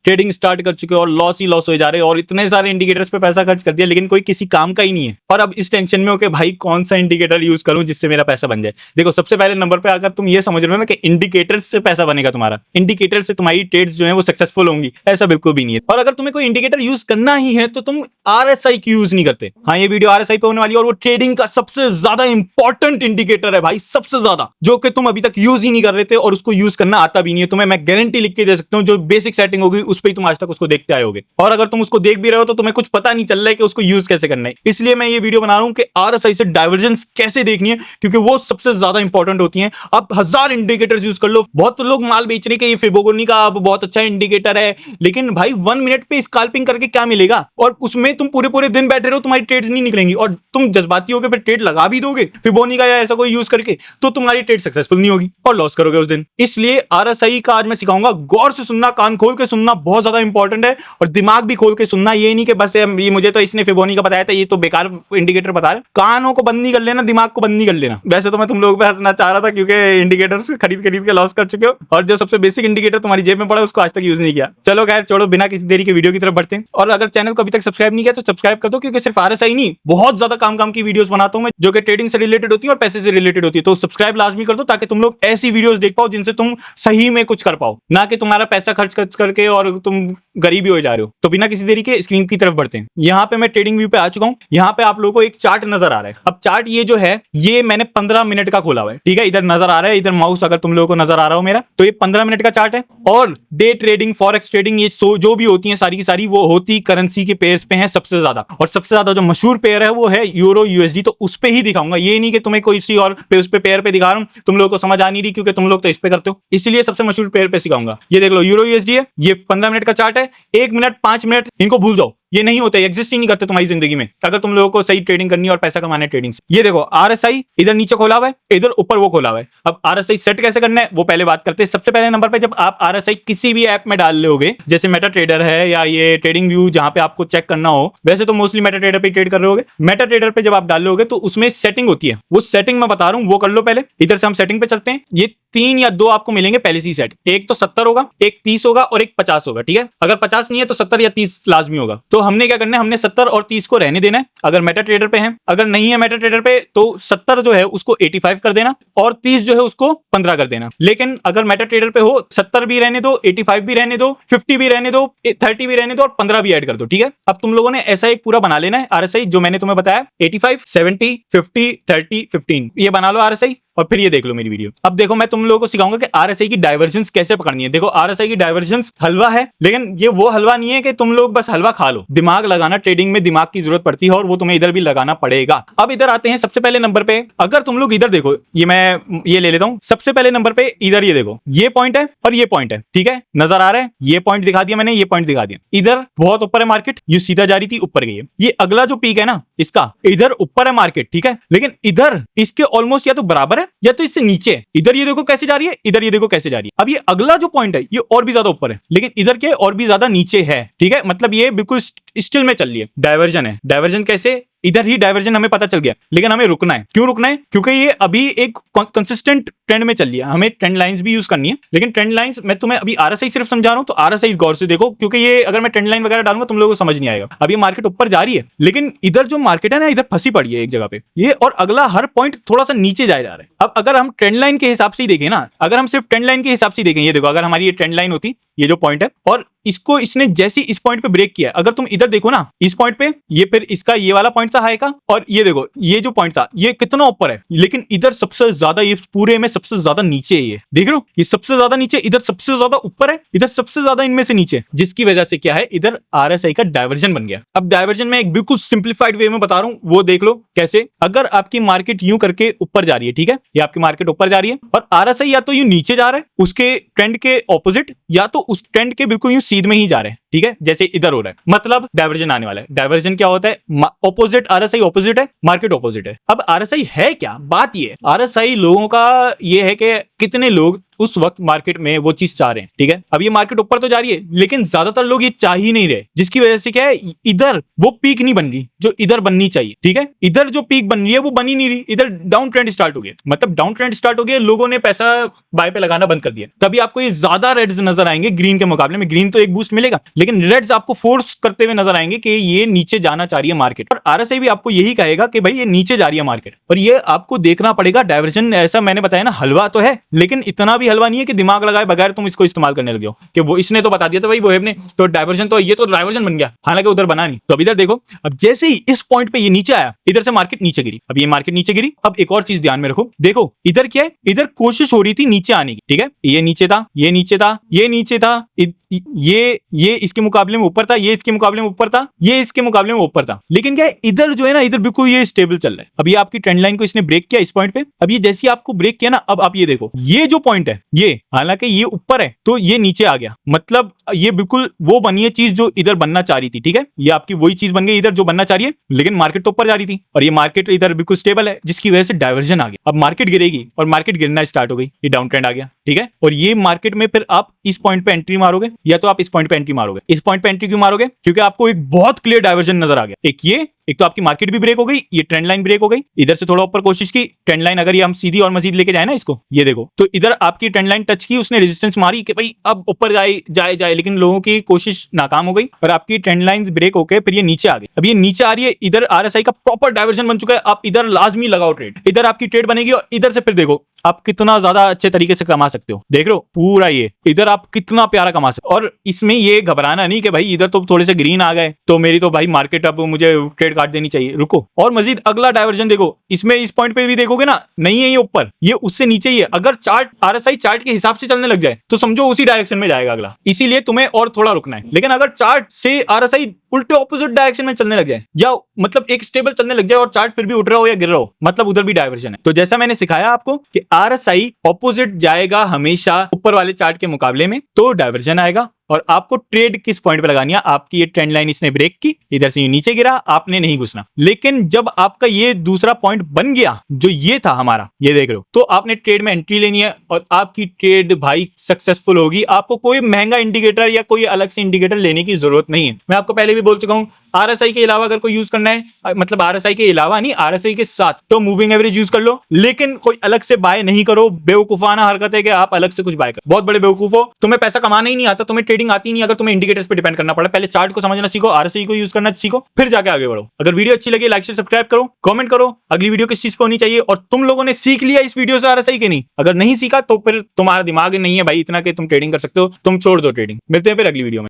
Trading start कर चुके हो और लॉस ही लॉस हो जा रहे हो और इतने सारे इंडिकेटर्स पे पैसा खर्च कर दिया लेकिन कोई किसी काम का ही नहीं है। और अब इस टेंशन में हो कि भाई कौन सा इंडिकेटर यूज करूं जिससे मेरा पैसा बन जाए। देखो सबसे पहले नंबर पे अगर तुम ये समझ रहे हो ना कि इंडिकेटर्स से पैसा बनेगा तुम्हारा, इंडिकेटर से तुम्हारी ट्रेड्स जो है वो सक्सेसफुल होंगी, ऐसा बिल्कुल भी नहीं है। और अगर तुम्हें कोई इंडिकेटर यूज करना ही है तो तुम आरएसआई की यूज नहीं करते। हाँ ये वीडियो आरएसआई पे होने वाली है और वो ट्रेडिंग का सबसे ज्यादा इंपॉर्टेंट इंडिकेटर है भाई, सबसे ज्यादा, जो कि तुम अभी तक यूज ही नहीं कर रहे थे और उसको यूज करना आता भी नहीं है। तुम्हें मैं गारंटी लिख के दे सकता हूं, जो बेसिक सेटिंग होगी उस पर तुम आज तक उसको देखते आए होगे और अगर तुम उसको देख भी रहे हो तो तुम्हें कुछ पता नहीं चल रहा है कि उसको यूज कैसे करना है। इसलिए मैं ये वीडियो बना रहा हूं कि आरएसआई से डाइवर्जेंस कैसे देखनी है, क्योंकि वो सबसे ज्यादा इंपॉर्टेंट होती है। आप 1000 इंडिकेटर्स यूज कर लो, बहुत लोग माल बेच रहे हैं कि ये फिबोनाची का अब बहुत अच्छा इंडिकेटर है, लेकिन भाई 1 मिनट पे स्कैल्पिंग करके क्या मिलेगा और उसमें तुम पूरे पूरे दिन बैठे रहो, तुम्हारी ट्रेड्स नहीं निकलेंगी और तुम जज्बाती होकर फिर ट्रेड लगा भी दोगे फिबोनाची का या ऐसा कोई यूज करके, तो तुम्हारी ट्रेड सक्सेसफुल नहीं होगी और लॉस करोगे उस दिन। इसलिए आरएसआई का आज मैं सिखाऊंगा, गौर से सुनना, कान खोल के सुनना, बहुत ज्यादा इंपॉर्टेंट है और दिमाग भी खोल के सुनना। ये नहीं कि बस ये मुझे तो इसने फिबोनाची का बताया था, ये तो बेकार इंडिकेटर बता रहे। कानों को बंद नहीं कर लेना, दिमाग को बंद नहीं कर लेना। वैसे तो मैं तुम लोगों पे हंसना चाह रहा था क्योंकि इंडिकेटर्स खरीद के लॉस कर चुके हो और जो सबसे बेसिक इंडिकेटर तुम्हारी जेब में पड़ा है उसको आज तक यूज नहीं किया। चलो खैर छोड़ो, बिना किसी देरी के वीडियो की तरफ बढ़ते हैं। और अगर चैनल को अभी तक सब्सक्राइब नहीं किया तो सब्सक्राइब कर दो, क्योंकि सिर्फ आरएसआई नहीं, बहुत ज्यादा काम की वीडियोस बनाता हूं मैं जो कि ट्रेडिंग से रिलेटेड होती है और पैसे से रिलेटेड होती है। तो सब्सक्राइब लाजमी कर दो ताकि तुम लोग ऐसी वीडियोस देख पाओ जिनसे तुम सही में कुछ कर पाओ, ना कि तुम्हारा पैसा खर्च करके और तुम गरीबी हो जा रहे हो। तो बिना किसी देरी के स्क्रीन की तरफ बढ़ते हैं। यहाँ पे मैं ट्रेडिंग व्यू पे आ चुका हूँ। यहाँ पे आप लोगों को एक चार्ट नजर आ रहा है। अब चार्ट ये जो है ये मैंने 15 मिनट का खोला हुआ है, ठीक है, इधर नजर आ रहा है, इधर माउस अगर तुम लोगों को नजर आ रहा हो मेरा, तो ये 15 मिनट का चार्ट है। और डे ट्रेडिंग, फॉरेक्स ट्रेडिंग, ये जो भी होती है सारी की सारी वो होती करेंसी के पेयर्स पे है सबसे ज्यादा, और सबसे ज्यादा जो मशहूर पेयर है वो है यूरो यूएसडी। तो उस पे ही दिखाऊंगा, ये नहीं कि तुम्हें कोई सी और पे उस पे पेयर पे दिखा रहा हूं, तुम लोगों को समझ आ नहीं रही क्योंकि तुम लोग तो इस पे करते हो, इसलिए सबसे मशहूर पेयर पे सिखाऊंगा। ये देख लो यूरो यूएसडी है, ये 15 मिनट का चार्ट है। 1 मिनट 5 मिनट इनको भूल जाओ, ये नहीं होते, एग्जिस्ट ही नहीं करते तुम्हारी जिंदगी में अगर तुम लोगों को सही ट्रेडिंग करनी है और पैसा कमाना है ट्रेडिंग से। ये देखो आरएसआई इधर नीचे खोला हुआ है, इधर ऊपर वो खोला हुआ है। अब आरएसआई सेट कैसे करना है वो पहले बात करते हैं। सबसे पहले नंबर पे जब आप आरएसआई किसी भी ऐप में डाल लोगे, जैसे मेटा ट्रेडर है या ये ट्रेडिंग व्यू जहां पे आपको चेक करना हो, वैसे तो मोस्टली मेटा ट्रेडर पे ट्रेड कर रहे होगे। मेटा ट्रेडर पे जब आप डाल लोगे तो उसमें सेटिंग होती है, वो सेटिंग मैं बता रहा हूं वो कर लो पहले। इधर से हम सेटिंग पे चलते हैं। ये 3 या 2 आपको मिलेंगे पहले से सेट, एक तो 70 होगा, एक 30 होगा और एक 50 होगा, ठीक है। अगर 50 नहीं है तो 70 या 30 लाजमी होगा। तो हमने क्या करना है, हमने 70 और 30 को रहने देना है अगर मेटा ट्रेडर पे है। अगर नहीं है मेटा ट्रेडर पे तो 70 जो है उसको 85 कर देना और 30 जो है उसको 15 कर देना। लेकिन अगर मेटा ट्रेडर पे हो 70 भी रहने दो, 85 भी रहने दो, 50 भी रहने दो, 30 भी रहने दो और 15 भी ऐड कर दो, ठीक है। अब तुम लोगों ने ऐसा एक पूरा बना लेना है आरएसआई जो मैंने तुम्हें बताया, 85 70 50 30 15, ये बना लो आरएसआई और फिर ये देख लो मेरी वीडियो। अब देखो मैं तुम लोगों को सिखाऊंगा कि आरएसआई की डाइवर्जेंस कैसे पकड़नी है। देखो आरएसआई की डाइवर्जेंस हलवा है, लेकिन ये वो हलवा नहीं है कि तुम लोग बस हलवा खा लो। दिमाग लगाना, ट्रेडिंग में दिमाग की जरूरत पड़ती है और वो तुम्हें इधर भी लगाना पड़ेगा। अब इधर आते हैं सबसे पहले नंबर पे। अगर तुम लोग इधर देखो, ये मैं ये ले लेता हूं सबसे पहले नंबर पे। इधर ये देखो, ये पॉइंट है और ये पॉइंट है, ठीक है, नजर आ रहा है। ये पॉइंट दिखा दिया मैंने, ये पॉइंट दिखा दिया। इधर बहुत ऊपर है मार्केट, ये सीधा जा रही थी, ऊपर गई है। ये अगला जो पीक है ना इसका, इधर ऊपर है मार्केट, ठीक है, लेकिन इधर इसके ऑलमोस्ट या तो बराबर है या तो इससे नीचे। इधर ये देखो कैसे जा रही है, इधर ये देखो कैसे जा रही है। अब ये अगला जो पॉइंट है ये और भी ज्यादा ऊपर है, लेकिन इधर के और भी ज्यादा नीचे है, ठीक है। मतलब ये बिल्कुल स्टिल में चल रही है। डाइवर्जन है, डाइवर्जन कैसे, इधर ही डाइवर्जन हमें पता चल गया, लेकिन हमें रुकना है। क्यों रुकना है? क्योंकि ये अभी एक कंसिस्टेंट ट्रेंड में चल रही है। हमें ट्रेंड लाइंस भी यूज करनी है, लेकिन ट्रेंड लाइंस मैं तुम्हें अभी आरएसआई सिर्फ समझा रहा हूं, तो आरएसआई गौर से देखो, क्योंकि ये अगर मैं ट्रेंड लाइन वगैरह डालूंगा तुम लोगों को समझ नहीं आएगा। अभी मार्केट ऊपर जा रही है, लेकिन इधर जो मार्केट है ना इधर फंसी पड़ी है एक जगह पे ये, और अगला हर पॉइंट थोड़ा सा नीचे जा रहा है। अब अगर हम ट्रेंड लाइन के हिसाब से ही देखें ना, अगर हम सिर्फ ट्रेंड लाइन के हिसाब से देखें, ये देखो अगर हमारी ये ट्रेंड लाइन होती, ये जो पॉइंट है, और इसको इसने जैसे इस पॉइंट पे ब्रेक किया, अगर तुम इधर देखो ना इस पॉइंट पे, ये फिर इसका ये वाला पॉइंट था हाई का, और ये देखो ये जो पॉइंट था ये कितना ऊपर है, लेकिन इधर सबसे ज्यादा, ये पूरे में सबसे ज्यादा नीचे है। ये देख रहे हो, ये सबसे ज्यादा नीचे, इधर सबसे ज्यादा ऊपर है, इधर सबसे ज्यादा इनमें से नीचे, जिसकी वजह से क्या है, इधर आरएसआई का डाइवर्जन बन गया। अब डाइवर्जन में एक बिल्कुल सिंप्लीफाइड वे में बता रहा हूं, वो देख लो कैसे। अगर आपकी मार्केट यूं करके ऊपर जा रही है, ठीक है, ये आपकी मार्केट ऊपर जा रही है और आरएसआई या तो यूं नीचे जा रहा है उसके ट्रेंड के ऑपोजिट, या तो उस ट्रेंड के बिल्कुल यूं सीध में ही जा रहे हैं, ठीक है, जैसे इधर हो रहा है, मतलब डाइवर्जन आने वाला है। डाइवर्जन क्या होता है? ऑपोजिट, आरएसआई ऑपोजिट है, मार्केट ऑपोजिट है। अब आरएसआई है क्या? बात ये है, आरएसआई लोगों का ये है कि कितने लोग उस वक्त मार्केट में वो चीज चाह रहे हैं, ठीक है। अब ये मार्केट ऊपर तो जा रही है, लेकिन ज्यादातर लोग ये चाह ही नहीं रहे, जिसकी वजह से क्या है, इधर वो पीक नहीं बन रही जो इधर बननी चाहिए, ठीक है। इधर जो पीक बन रही है वो बनी नहीं रही, इधर डाउन ट्रेंड स्टार्ट हो गया, मतलब डाउन ट्रेंड स्टार्ट हो गया, लोगों ने पैसा बाय पे लगाना बंद कर दिया। तभी आपको ये ज्यादा रेड्स नजर आएंगे ग्रीन के मुकाबले में। ग्रीन तो एक बूस्ट मिलेगा, लेकिन रेड्स आपको फोर्स करते हुए नजर आएंगे कि ये नीचे जाना चाह रही है मार्केट। और आरएसआई भी आपको यही कहेगा कि भाई ये नीचे जा रही है मार्केट, और ये आपको देखना पड़ेगा। डाइवर्जन ऐसा मैंने बताया ना, हलवा तो है, लेकिन इतना भी हलवा नहीं है कि दिमाग लगाए बगैर तुम इसको इस्तेमाल करने लगे हो कि वो इसने तो बता दिया था भाई वो ने तो डाइवर्जन, तो ये तो डाइवर्जन बन गया, हालांकि उधर बना नहीं। तो अब इधर देखो, अब जैसे ही इस पॉइंट पे ये नीचे आया, इधर से मार्केट नीचे गिरी। अब ये मार्केट नीचे गिरी। अब एक और चीज ध्यान में रखो, देखो इधर क्या है, इधर कोशिश हो रही थी नीचे आने की, ठीक है। ये नीचे था, ये नीचे था, ये नीचे था, ये इसके मुकाबले में ऊपर था, ये इसके मुकाबले में ऊपर था, ये इसके मुकाबले में ऊपर था। लेकिन क्या है, इधर जो है ना, इधर बिल्कुल ये स्टेबल चल रहा है। अब ये आपकी ट्रेंड लाइन को इसने ब्रेक किया इस पॉइंट पे। अब ये जैसे आपको ब्रेक किया ना, अब आप ये देखो, ये जो पॉइंट है, ये हालांकि ये ऊपर है तो ये नीचे आ गया, मतलब ये बिल्कुल वो बनी है चीज जो इधर बनना चाह रही थी, ठीक है। ये आपकी वही चीज बन गई इधर जो बनना चाह रही है, लेकिन मार्केट तो ऊपर जा रही थी और ये मार्केट इधर बिल्कुल स्टेबल है, जिसकी वजह से डाइवर्जन आ गया। अब मार्केट गिरेगी और मार्केट गिरना स्टार्ट हो गई, ये डाउन ट्रेंड आ गया, ठीक है। और ये मार्केट में फिर आप इस पॉइंट पे एंट्री मारोगे या तो आप इस पॉइंट पे एंट्री मारोगे। इस पॉइंट पे एंट्री क्यों मारोगे? क्योंकि आपको एक बहुत क्लियर डाइवर्जन नजर आ गया। एक तो आपकी मार्केट भी ब्रेक हो गई, ये ट्रेंड लाइन ब्रेक हो गई, इधर से थोड़ा ऊपर कोशिश की, ट्रेंड लाइन अगर ये हम सीधी और मजीद लेके जाए ना इसको, ये देखो, तो इधर आपकी ट्रेंड लाइन टच की, उसने रेजिस्टेंस मारी कि भाई अब ऊपर जाए, लेकिन लोगों की कोशिश नाकाम हो गई और आपकी ट्रेंड लाइन ब्रेक होकर फिर ये नीचे आ गई। अब ये नीचे आ रही है, इधर आरएसआई का प्रॉपर डाइवर्जन बन चुका है। आप इधर लाजमी लगाओ ट्रेड, इधर आपकी ट्रेड बनेगी और इधर से फिर देखो आप कितना ज्यादा अच्छे तरीके से कमा सकते हो। देख लो पूरा ये इधर आप कितना प्यारा कमा सकते हो। और इसमें ये घबराना नहीं कि भाई इधर तो थोड़े से ग्रीन आ गए तो मेरी तो भाई मार्केट अब मुझे ट्रेड काट देनी चाहिए। रुको, और मजीद अगला डाइवर्जन देखो, इसमें इस पॉइंट पे भी देखोगे ना, नहीं है ये ऊपर, ये उससे नीचे ही है। अगर चार्ट आरएसआई चार्ट के हिसाब से चलने लग जाए तो समझो उसी डायरेक्शन में जाएगा अगला, इसीलिए तुम्हें और थोड़ा रुकना है। लेकिन अगर चार्ट से आरएसआई उल्टे ऑपोजिट डायरेक्शन में चलने लग जाए, या मतलब एक स्टेबल चलने लग जाए और चार्ट फिर भी उठ रहा हो या गिर रहा हो, मतलब उधर भी डाइवर्जन है। तो जैसा मैंने सिखाया आपको कि आरएसआई ऑपोजिट जाएगा हमेशा ऊपर वाले चार्ट के मुकाबले में, तो डाइवर्जन आएगा। और आपको ट्रेड किस पॉइंट पे लगानी है? आपकी ये ट्रेंड लाइन इसने ब्रेक की, इधर से ये नीचे गिरा, आपने नहीं घुसना। लेकिन जब आपका ये दूसरा पॉइंट बन गया जो ये था हमारा, ये देख रहे हो, तो आपने ट्रेड में एंट्री लेनी है और आपकी ट्रेड भाई सक्सेसफुल होगी। आपको कोई महंगा इंडिकेटर या कोई अलग से इंडिकेटर लेने की जरूरत नहीं है। मैं आपको पहले भी बोल चुका हूं, आरएसआई के अलावा अगर कोई यूज करना है, मतलब आरएसआई के अलावा नहीं, आरएसआई के साथ, तो मूविंग एवरेज यूज कर लो, लेकिन कोई अलग से बाय नहीं करो। बेवकूफाना हरकत है कि आप अलग से कुछ बाय करो, बहुत बड़े बेवकूफ हो। तुम्हें पैसा कमाना ही नहीं आता, तुम्हें ट्रेडिंग आती नहीं, अगर तुम्हें इंडिकेटर्स पे डिपेंड करना पड़ा। पहले चार्ट को समझना सीखो, आरएसआई को यूज करना सीखो, फिर जाके आगे बढ़ो। अगर वीडियो अच्छी लगी लाइक शेयर सब्सक्राइब करो, कमेंट करो अगली वीडियो किस चीज पे होनी चाहिए। और तुम लोगों ने सीख लिया इस वीडियो से आरएसआई के नहीं, अगर नहीं सीखा तो फिर तुम्हारा दिमाग नहीं है भाई इतना कि तुम ट्रेडिंग कर सकते हो, तुम छोड़ दो ट्रेडिंग। मिलते हैं फिर अगली वीडियो में।